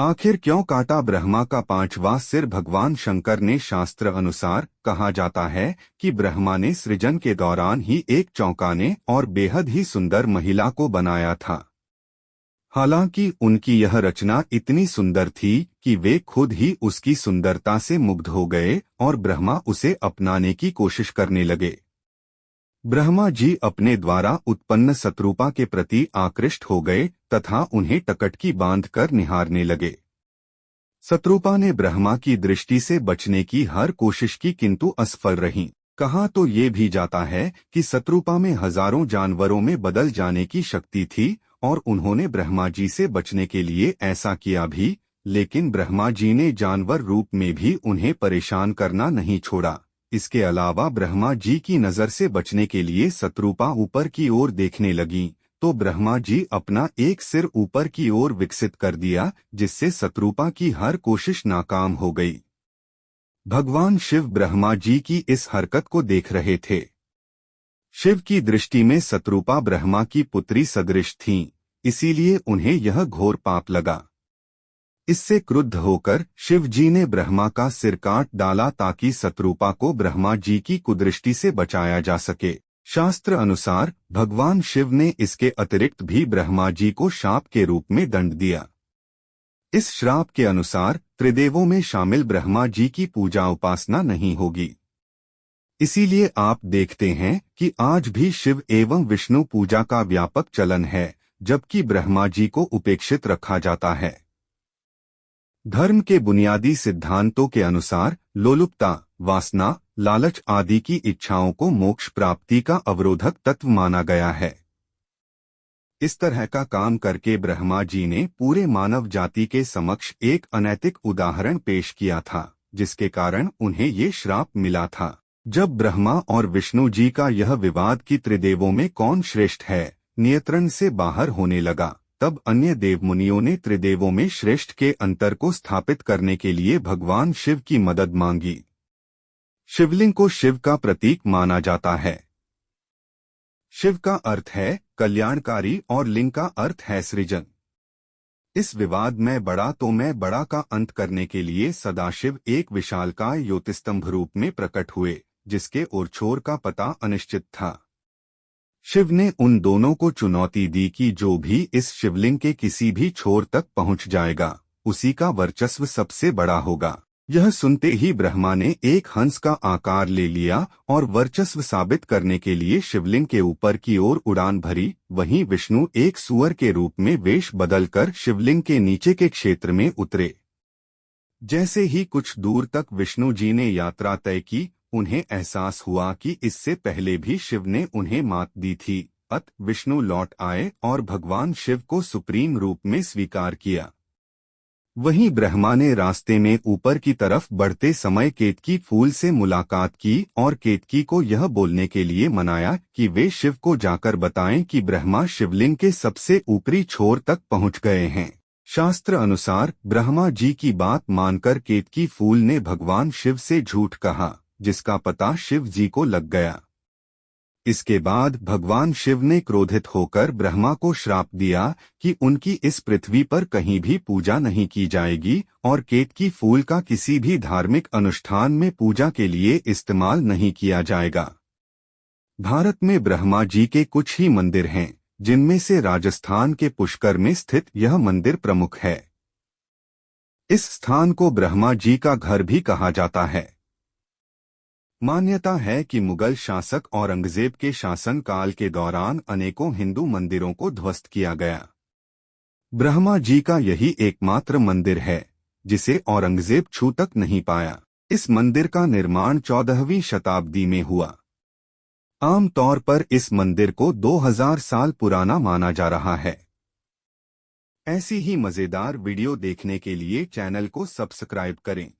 आखिर क्यों काटा ब्रह्मा का पांचवा सिर? भगवान शंकर ने शास्त्र अनुसार कहा जाता है कि ब्रह्मा ने सृजन के दौरान ही एक चौंकाने और बेहद ही सुंदर महिला को बनाया था। हालांकि उनकी यह रचना इतनी सुंदर थी कि वे खुद ही उसकी सुंदरता से मुग्ध हो गए और ब्रह्मा उसे अपनाने की कोशिश करने लगे। ब्रह्मा जी अपने द्वारा उत्पन्न शत्रुपा के प्रति आकृष्ट हो गए तथा उन्हें टकटकी बांधकर निहारने लगे। शत्रुपा ने ब्रह्मा की दृष्टि से बचने की हर कोशिश की किंतु असफल रहीं। कहा तो ये भी जाता है कि शत्रुपा में हजारों जानवरों में बदल जाने की शक्ति थी और उन्होंने ब्रह्मा जी से बचने के लिए ऐसा किया भी, लेकिन ब्रह्मा जी ने जानवर रूप में भी उन्हें परेशान करना नहीं छोड़ा। इसके अलावा ब्रह्मा जी की नजर से बचने के लिए शत्रुपा ऊपर की ओर देखने लगी तो ब्रह्मा जी अपना एक सिर ऊपर की ओर विकसित कर दिया, जिससे शत्रुपा की हर कोशिश नाकाम हो गई। भगवान शिव ब्रह्मा जी की इस हरकत को देख रहे थे। शिव की दृष्टि में शत्रुपा ब्रह्मा की पुत्री सदृश थीं, इसीलिए उन्हें यह घोर पाप लगा। इससे क्रुद्ध होकर शिव जी ने ब्रह्मा का सिर काट डाला ताकि शत्रुपा को ब्रह्मा जी की कुदृष्टि से बचाया जा सके। शास्त्र अनुसार भगवान शिव ने इसके अतिरिक्त भी ब्रह्मा जी को शाप के रूप में दंड दिया। इस श्राप के अनुसार त्रिदेवों में शामिल ब्रह्मा जी की पूजा उपासना नहीं होगी। इसीलिए आप देखते हैं कि आज भी शिव एवं विष्णु पूजा का व्यापक चलन है, जबकि ब्रह्मा जी को उपेक्षित रखा जाता है। धर्म के बुनियादी सिद्धांतों के अनुसार लोलुपता, वासना, लालच आदि की इच्छाओं को मोक्ष प्राप्ति का अवरोधक तत्व माना गया है। इस तरह का काम करके ब्रह्मा जी ने पूरे मानव जाति के समक्ष एक अनैतिक उदाहरण पेश किया था, जिसके कारण उन्हें ये श्राप मिला था। जब ब्रह्मा और विष्णु जी का यह विवाद कि त्रिदेवों में कौन श्रेष्ठ है नियंत्रण से बाहर होने लगा, तब अन्य देवमुनियों ने त्रिदेवों में श्रेष्ठ के अंतर को स्थापित करने के लिए भगवान शिव की मदद मांगी। शिवलिंग को शिव का प्रतीक माना जाता है। शिव का अर्थ है कल्याणकारी और लिंग का अर्थ है सृजन। इस विवाद में बड़ा तो मैं बड़ा का अंत करने के लिए सदाशिव एक विशालकाय ज्योतिस्तंभ रूप में प्रकट हुए, जिसके ओर छोर का पता अनिश्चित था। शिव ने उन दोनों को चुनौती दी कि जो भी इस शिवलिंग के किसी भी छोर तक पहुंच जाएगा, उसी का वर्चस्व सबसे बड़ा होगा। यह सुनते ही ब्रह्मा ने एक हंस का आकार ले लिया और वर्चस्व साबित करने के लिए शिवलिंग के ऊपर की ओर उड़ान भरी। वहीं विष्णु एक सूअर के रूप में वेश बदलकर शिवलिंग के नीचे के क्षेत्र में उतरे। जैसे ही कुछ दूर तक विष्णु जी ने यात्रा तय की, उन्हें एहसास हुआ कि इससे पहले भी शिव ने उन्हें मात दी थी। अतः विष्णु लौट आए और भगवान शिव को सुप्रीम रूप में स्वीकार किया। वहीं ब्रह्मा ने रास्ते में ऊपर की तरफ बढ़ते समय केतकी फूल से मुलाकात की और केतकी को यह बोलने के लिए मनाया कि वे शिव को जाकर बताएं कि ब्रह्मा शिवलिंग के सबसे ऊपरी छोर तक पहुंच गए हैं। शास्त्र अनुसार ब्रह्मा जी की बात मानकर केतकी फूल ने भगवान शिव से झूठ कहा, जिसका पता शिव जी को लग गया। इसके बाद भगवान शिव ने क्रोधित होकर ब्रह्मा को श्राप दिया कि उनकी इस पृथ्वी पर कहीं भी पूजा नहीं की जाएगी और केतकी फूल का किसी भी धार्मिक अनुष्ठान में पूजा के लिए इस्तेमाल नहीं किया जाएगा। भारत में ब्रह्मा जी के कुछ ही मंदिर हैं, जिनमें से राजस्थान के पुष्कर में स्थित यह मंदिर प्रमुख है। इस स्थान को ब्रह्मा जी का घर भी कहा जाता है। मान्यता है कि मुगल शासक औरंगजेब के शासन काल के दौरान अनेकों हिंदू मंदिरों को ध्वस्त किया गया। ब्रह्मा जी का यही एकमात्र मंदिर है जिसे औरंगजेब छू तक नहीं पाया। इस मंदिर का निर्माण 14वीं शताब्दी में हुआ। आमतौर पर इस मंदिर को 2000 साल पुराना माना जा रहा है। ऐसी ही मजेदार वीडियो देखने के लिए चैनल को सब्सक्राइब करें।